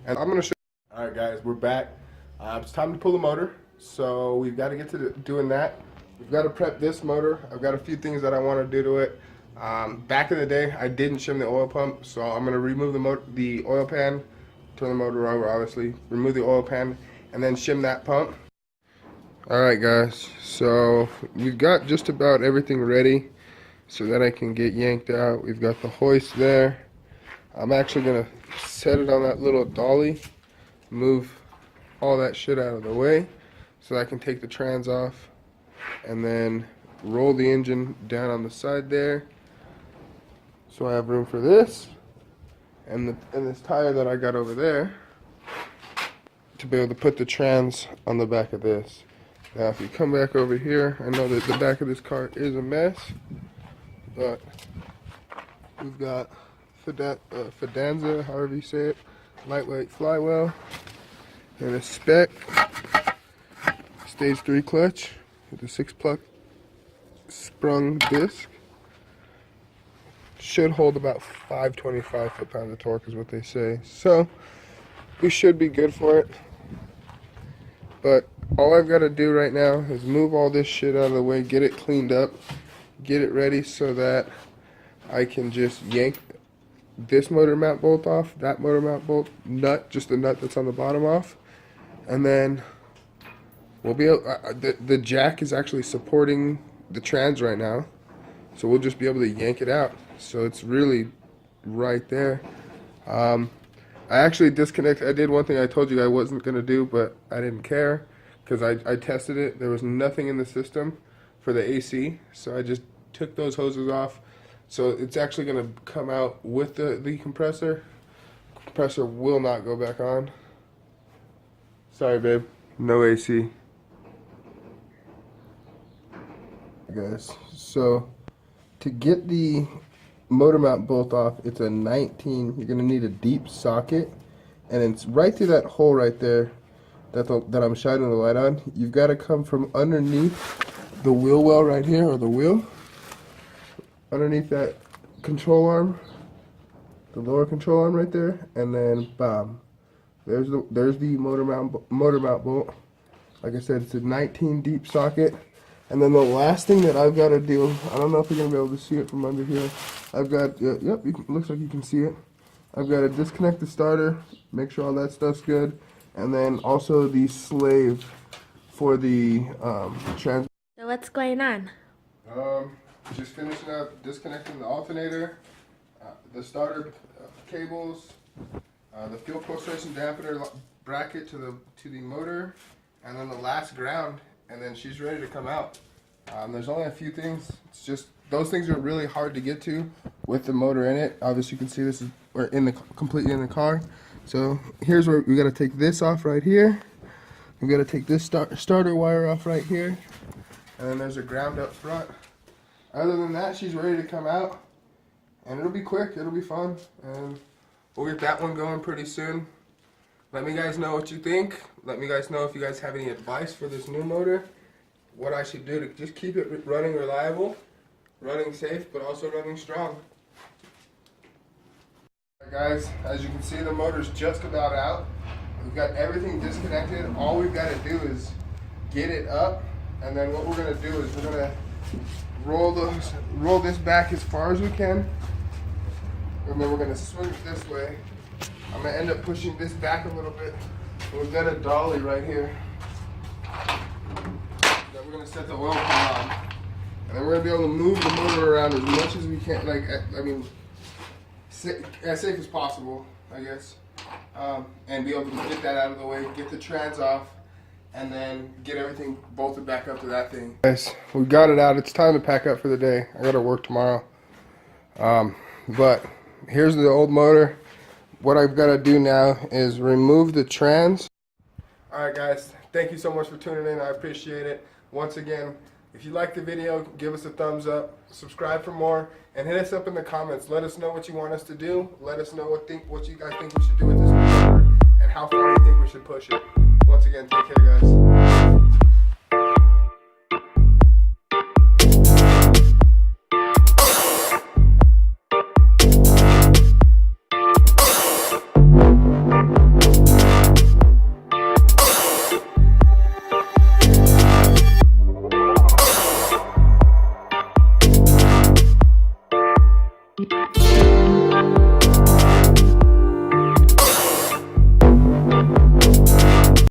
and I'm gonna show you. All right, guys, we're back. It's time to pull the motor, so we've got to get to doing that. We've got to prep this motor. I've got a few things that I want to do to it. Back in the day, I didn't shim the oil pump, so I'm gonna remove the oil pan, turn the motor over, obviously, remove the oil pan, and then shim that pump. All right, guys, so we've got just about everything ready so that I can get yanked out. We've got the hoist there. I'm actually gonna set it on that little dolly, move all that shit out of the way so I can take the trans off, and then roll the engine down on the side there so I have room for this and this tire that I got over there to be able to put the trans on the back of this. Now if you come back over here, I know that the back of this car is a mess, but we've got Fidanza, however you say it, lightweight flywheel, and a spec stage 3 clutch with a 6-plug sprung disc. Should hold about 525 foot-pounds of torque is what they say, so we should be good for it. But all I've got to do right now is move all this shit out of the way, get it cleaned up, get it ready so that I can just yank this motor mount bolt off, that motor mount bolt nut, just the nut that's on the bottom off, and then we'll be able, the jack is actually supporting the trans right now, so we'll just be able to yank it out. So it's really right there. I actually disconnected. I did one thing I told you I wasn't going to do, but I didn't care because I tested it. There was nothing in the system for the AC, so I just took those hoses off. So it's actually going to come out with the compressor. Compressor will not go back on. Sorry, babe. No AC. Guys, so to get the motor mount bolt off, it's a 19. You're going to need a deep socket, and it's right through that hole right there that I'm shining the light on. You've got to come from underneath the wheel well right here, or the wheel, underneath that control arm, the lower control arm right there, and then bam, there's the motor mount bolt. Like I said, it's a 19 deep socket. And then the last thing that I've got to do, I don't know if you're going to be able to see it from under here. I've got, yep, looks like you can see it. I've got to disconnect the starter, make sure all that stuff's good, and then also the slave for the trans. So what's going on? Just finishing up disconnecting the alternator, the starter cables, the fuel pulsation dampener bracket to the motor, and then the last ground. And then she's ready to come out. There's only a few things. It's just those things are really hard to get to with the motor in it. Obviously, you can see this is we're completely in the car. So here's where we got to take this off right here. We got to take this starter wire off right here, and then there's a ground up front. Other than that, she's ready to come out, and it'll be quick. It'll be fun, and we'll get that one going pretty soon. Let me guys know what you think. Let me guys know if you guys have any advice for this new motor. What I should do to just keep it running reliable, running safe, but also running strong. Alright guys, as you can see, the motor's just about out. We've got everything disconnected. All we've got to do is get it up, and then what we're going to do is we're going to roll this back as far as we can, and then we're going to swing it this way. I'm going to end up pushing this back a little bit. And we've got a dolly right here that we're going to set the oil pan on. And then we're going to be able to move the motor around as much as we can. Like, I mean, as safe as possible, I guess. And be able to get that out of the way, get the trans off, and then get everything bolted back up to that thing. Guys, we got it out. It's time to pack up for the day. I got to work tomorrow. But here's the old motor. What I've got to do now is remove the trans. Alright guys, thank you so much for tuning in. I appreciate it. Once again, if you like the video, give us a thumbs up, subscribe for more, and hit us up in the comments. Let us know what you want us to do. Let us know what you guys think we should do with this motor, and how far you think we should push it. Once again, take care guys.